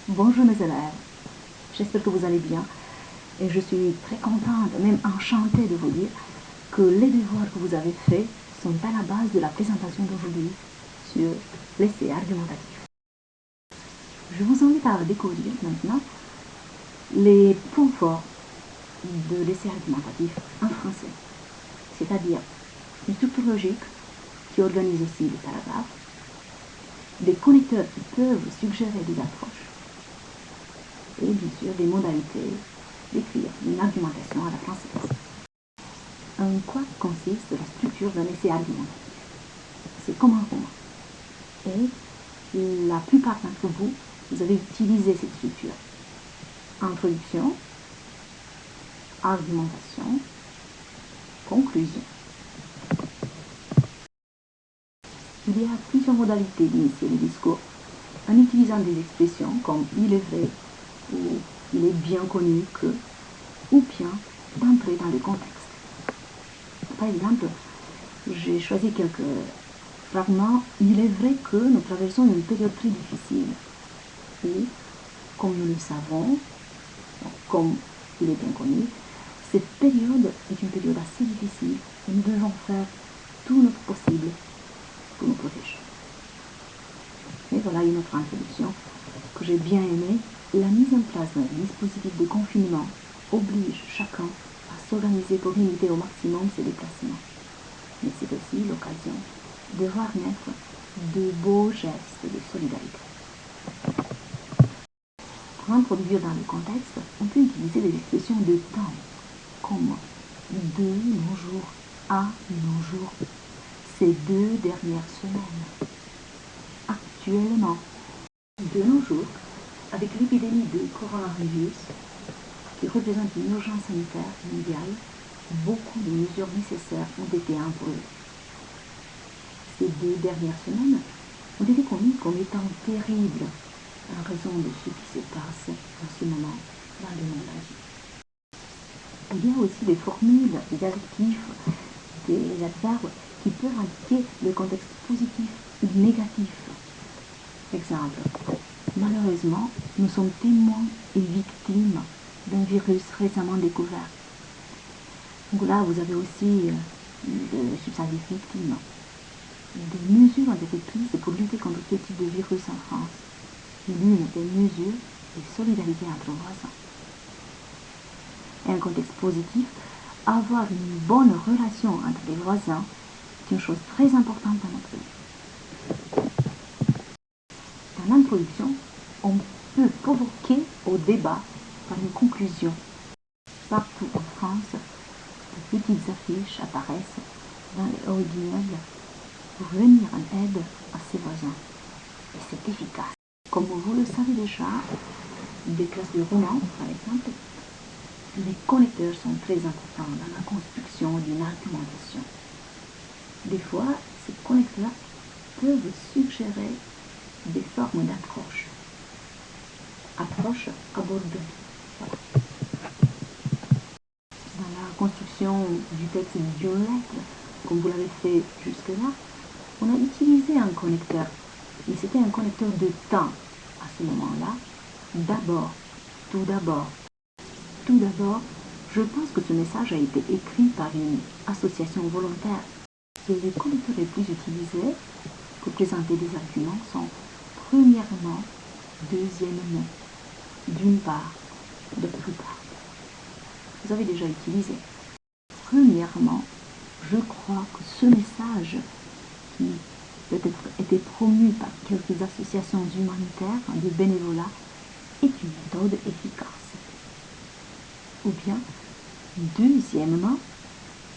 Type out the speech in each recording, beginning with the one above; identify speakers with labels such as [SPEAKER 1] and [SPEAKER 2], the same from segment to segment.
[SPEAKER 1] Bonjour mes élèves, j'espère que vous allez bien et je suis très contente, même enchantée de vous dire que les devoirs que vous avez faits sont à la base de la présentation d'aujourd'hui sur l'essai argumentatif. Je vous invite à découvrir maintenant les points forts de l'essai argumentatif en français, c'est-à-dire une structure logique qui organise aussi les paragraphes, des connecteurs qui peuvent suggérer des approches, et bien sûr des modalités d'écrire une argumentation à la française. En quoi consiste la structure d'un essai argumentatif? C'est comme un roman. Et la plupart d'entre vous, vous avez utilisé cette structure. Introduction, argumentation, conclusion. Il y a plusieurs modalités d'initier le discours en utilisant des expressions comme « il est vrai » ou « il est bien connu que » ou bien d'entrer dans le contexte. Par exemple, j'ai choisi quelques fragments. Il est vrai que nous traversons une période très difficile. Et, comme nous le savons, comme il est bien connu, cette période est une période assez difficile et nous devons faire tout notre possible pour nous protéger. Et voilà une autre introduction que j'ai bien aimée. La mise en place d'un dispositif de confinement oblige chacun à s'organiser pour limiter au maximum ses déplacements. Mais c'est aussi l'occasion de voir naître de beaux gestes de solidarité. Pour introduire dans le contexte, on peut utiliser des expressions de temps, comme de nos jours, à nos jours, ces 2 dernières semaines, actuellement, de nos jours, avec l'épidémie de coronavirus, qui représente une urgence sanitaire mondiale, beaucoup de mesures nécessaires ont été imposées. Ces 2 dernières semaines ont été connues comme étant terribles en raison de ce qui se passe en ce moment dans le monde entier. Il y a aussi des formules, des adjectifs, des adverbes qui peuvent indiquer le contexte positif ou négatif. Exemple, malheureusement, nous sommes témoins et victimes d'un virus récemment découvert. Donc là, vous avez aussi le substantif victime. Des mesures ont été prises pour lutter contre ce type de virus en France. L'une des mesures est solidarité entre voisins. Et un contexte positif, avoir une bonne relation entre les voisins est une chose très importante dans notre vie. Dans l'introduction, on peut provoquer au débat par une conclusion. Partout en France, de petites affiches apparaissent dans les halls d'immeubles pour venir en aide à ses voisins. Et c'est efficace. Comme vous le savez déjà, des classes de roman, par exemple, les connecteurs sont très importants dans la construction d'une argumentation. Des fois, ces connecteurs peuvent suggérer des formes d'approche. Approche abordée. Voilà. Dans la construction du texte d'une lettre, comme vous l'avez fait jusque-là, on a utilisé un connecteur. Mais c'était un connecteur de temps à ce moment-là. D'abord, tout d'abord, je pense que ce message a été écrit par une association volontaire. Et les connecteurs les plus utilisés pour présenter des arguments sont premièrement, deuxièmement, d'une part, d'autre part. Vous avez déjà utilisé. Premièrement, je crois que ce message qui peut-être été promu par quelques associations humanitaires de bénévolat est une méthode efficace. Ou bien, deuxièmement,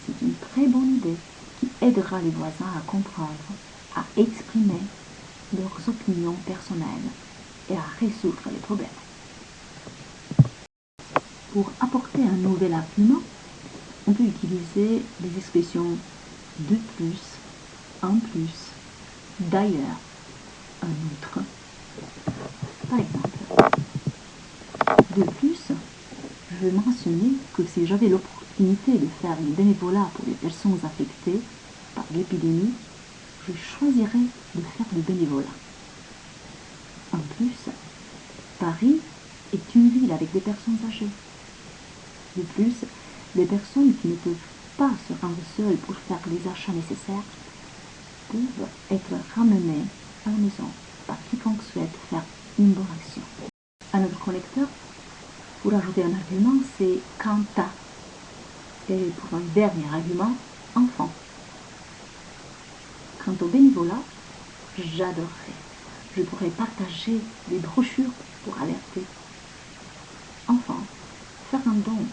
[SPEAKER 1] c'est une très bonne idée qui aidera les voisins à comprendre, à exprimer leurs opinions personnelles et à résoudre les problèmes. Pour apporter un nouvel argument, on peut utiliser les expressions de plus, en plus, d'ailleurs, un autre. Par exemple, de plus, je vais mentionner que si j'avais l'opportunité de faire du bénévolat pour les personnes affectées par l'épidémie, je choisirais de faire du bénévolat. En plus, Paris est une ville avec des personnes âgées. De plus, les personnes qui ne peuvent pas se rendre seules pour faire les achats nécessaires peuvent être ramenées à la maison par quiconque souhaite faire une bonne action. Un autre connecteur, pour ajouter un argument, c'est quanta. Et pour un dernier argument, enfant. Quant au bénévolat, j'adorerais. Je pourrais partager des brochures pour alerter. Enfin, faire un don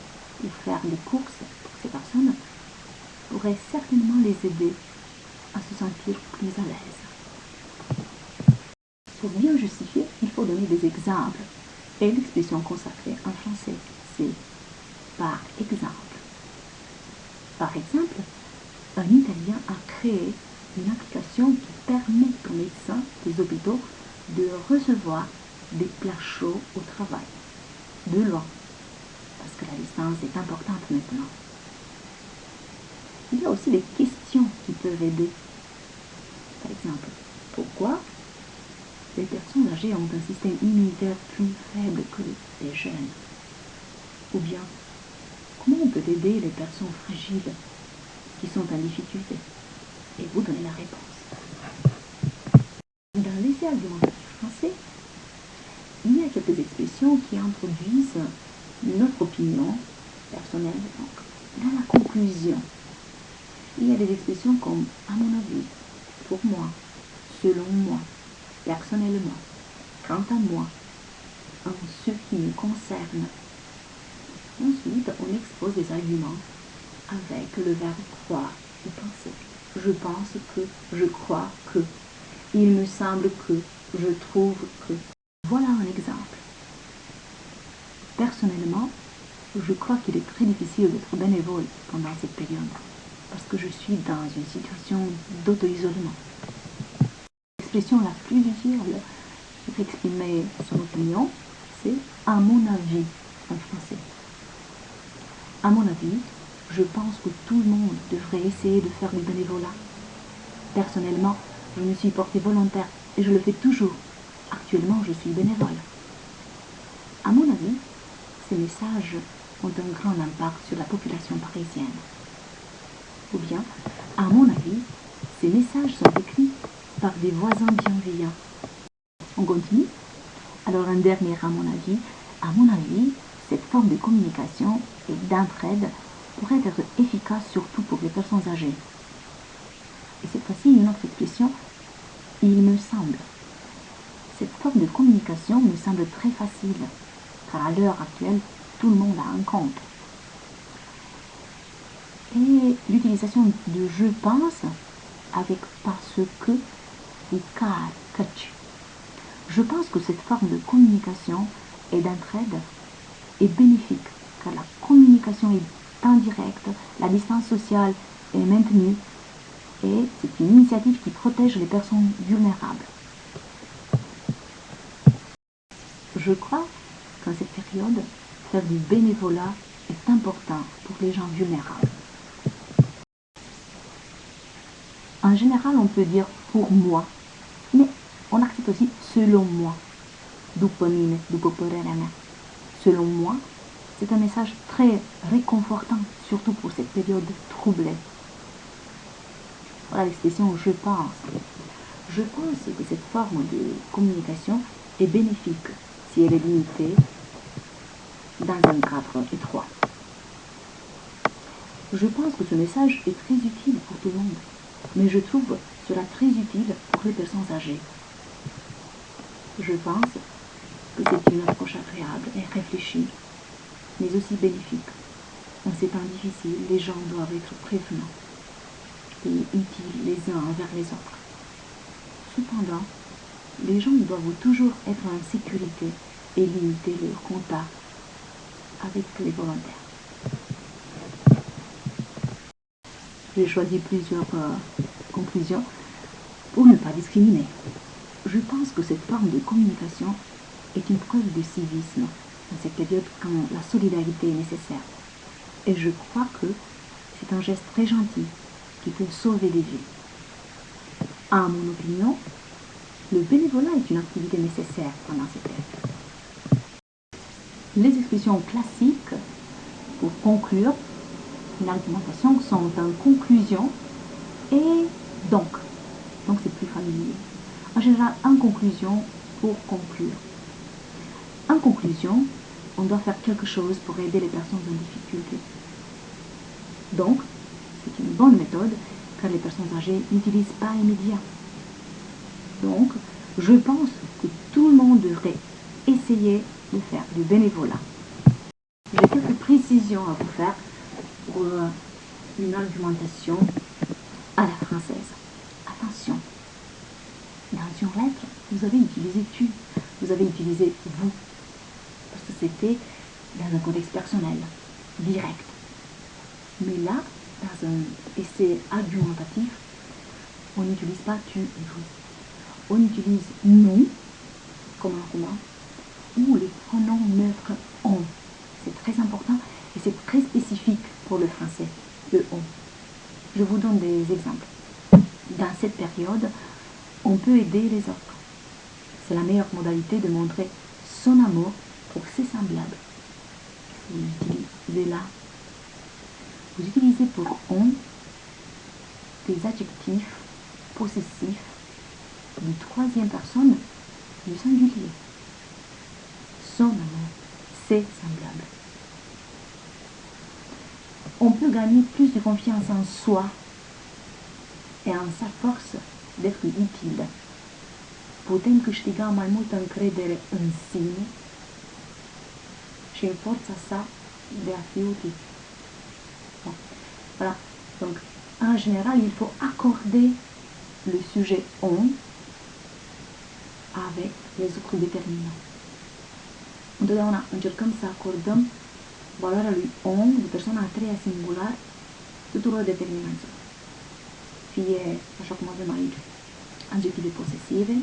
[SPEAKER 1] ou faire des courses pour ces personnes pourrait certainement les aider à se sentir plus à l'aise. Pour bien justifier, il faut donner des exemples. Et l'expression consacrée en français, c'est par exemple. Par exemple, un Italien a créé une application qui permet aux médecins des hôpitaux de recevoir des plats chauds au travail, de loin, parce que la distance est importante maintenant. Il y a aussi des questions qui peuvent aider. Par exemple, pourquoi les personnes âgées ont un système immunitaire plus faible que les jeunes? Ou bien, comment on peut aider les personnes fragiles qui sont en difficulté? Et vous donnez la réponse. Dans l'essai argumentatif français, il y a quelques expressions qui introduisent notre opinion personnelle donc, dans la conclusion. Il y a des expressions comme « à mon avis »,« pour moi »,« selon moi »,« personnellement »,« quant à moi »,« en ce qui me concerne ». Ensuite, on expose des arguments avec le verbe croire ou penser. Je pense que, je crois que, il me semble que, je trouve que. Voilà un exemple. Personnellement, je crois qu'il est très difficile d'être bénévole pendant cette période, parce que je suis dans une situation d'auto-isolement. L'expression la plus utile pour exprimer son opinion, c'est « à mon avis » en français. À mon avis, je pense que tout le monde devrait essayer de faire du bénévolat. Personnellement, je me suis portée volontaire et je le fais toujours. Actuellement, je suis bénévole. À mon avis, ces messages ont un grand impact sur la population parisienne. Ou bien, à mon avis, ces messages sont écrits par des voisins bienveillants. On continue? Alors un dernier à mon avis, cette forme de communication et d'entraide pourrait être efficace surtout pour les personnes âgées. Et cette fois-ci, une autre expression, il me semble. Cette forme de communication me semble très facile, car à l'heure actuelle, tout le monde a un compte. Et l'utilisation de je pense avec parce que ou car, catch. Je pense que cette forme de communication et d'entraide est bénéfique, car la communication est indirecte, la distance sociale est maintenue, et c'est une initiative qui protège les personnes vulnérables. Je crois qu'en cette période, faire du bénévolat est important pour les gens vulnérables. En général, on peut dire pour moi, mais on accepte aussi selon moi. Selon moi, c'est un message très réconfortant, surtout pour cette période troublée. Voilà l'expression je pense. Je pense que cette forme de communication est bénéfique si elle est limitée dans un cadre étroit. Je pense que ce message est très utile pour tout le monde, mais je trouve cela très utile pour les personnes âgées. Je pense que c'est une approche agréable et réfléchie, mais aussi bénéfique. En ces temps difficiles, les gens doivent être prévenants et utiles les uns envers les autres. Cependant, les gens doivent toujours être en sécurité et limiter leur contact avec les volontaires. J'ai choisi plusieurs conclusions pour ne pas discriminer. Je pense que cette forme de communication est une preuve de civisme dans cette période quand la solidarité est nécessaire. Et je crois que c'est un geste très gentil qui peut sauver des vies. À mon opinion, le bénévolat est une activité nécessaire pendant cette période. Les expressions classiques pour conclure une argumentation sont en conclusion et donc. Donc c'est plus familier. En général, en conclusion pour conclure. En conclusion, on doit faire quelque chose pour aider les personnes en difficulté. Donc, c'est une bonne méthode car les personnes âgées n'utilisent pas immédiat. Donc, je pense que tout le monde devrait essayer de faire du bénévolat. J'ai quelques précisions à vous faire pour une argumentation à la française. Attention, dans une lettre, vous avez utilisé tu, vous avez utilisé vous, parce que c'était dans un contexte personnel, direct. Mais là, dans un essai argumentatif, on n'utilise pas tu et vous. On utilise nous, comme argument, ou les pronoms neutres on. C'est très important et c'est très spécifique pour le français, le on. Je vous donne des exemples. Dans cette période, on peut aider les autres. C'est la meilleure modalité de montrer son amour pour ses semblables. Vous utilisez là. Vous utilisez pour on des adjectifs possessifs de troisième personne du singulier. Son amour, ses semblables. On peut gagner plus de confiance en soi et en sa forță d'être utile. Putem câștiga mai multă încredere în sine și în forța sa de a fi util. Bon. Voilà. Donc, en général, il faut accorder le sujet on avec les autres déterminants. Întotdeauna încercăm să acordăm valoarea lui on, de persoana a treia singular, tuturor determinanților. Fie, așa cum avem aici, adjective posesive,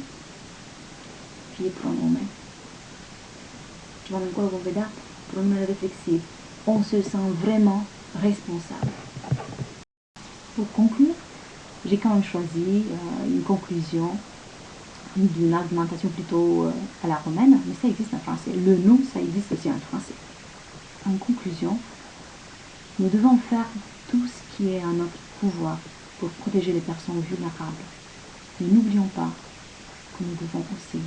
[SPEAKER 1] fie pronume. Ceva mai încolo vom vedea pronumele reflexive. On se sent vraiment responsable. Pour conclure, j'ai quand même choisi une conclusion d'une argumentation plutôt à la romaine, mais ça existe en français. Le nous, ça existe aussi en français. En conclusion, nous devons faire tout ce qui est en notre pouvoir pour protéger les personnes vulnérables. Mais n'oublions pas que nous devons aussi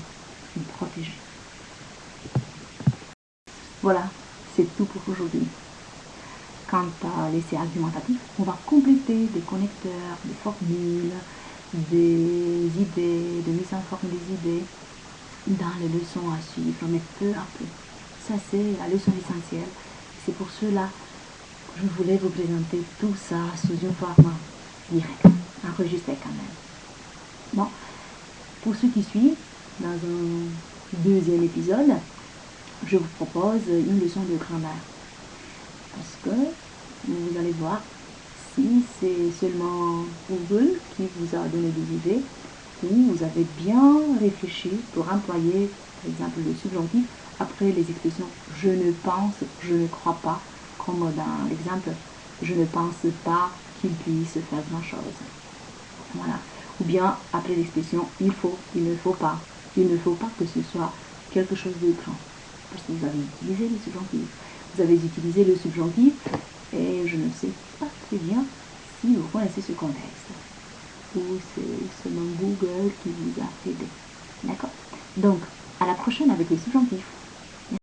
[SPEAKER 1] nous protéger. Voilà, c'est tout pour aujourd'hui. Quant à l'essai argumentatif, on va compléter des connecteurs, des formules, des idées, de mise en forme des idées dans les leçons à suivre, mais peu à peu. Ça, c'est la leçon essentielle. C'est pour cela que je voulais vous présenter tout ça sous une forme directe, enregistrée quand même. Bon, pour ceux qui suivent, dans un deuxième épisode, je vous propose une leçon de grammaire. Parce que vous allez voir si c'est seulement Google qui vous a donné des idées ou vous avez bien réfléchi pour employer, par exemple, le subjonctif après les expressions je ne pense, je ne crois pas, comme dans l'exemple je ne pense pas qu'il puisse faire grand chose. Voilà. Ou bien après l'expression il faut, il ne faut pas. Il ne faut pas que ce soit quelque chose de grand. Parce que vous avez utilisé le subjonctif. Vous avez utilisé le subjonctif et je ne sais pas très bien si vous connaissez ce contexte. Ou c'est seulement Google qui vous a aidé. D'accord? Donc, à la prochaine avec le subjonctif.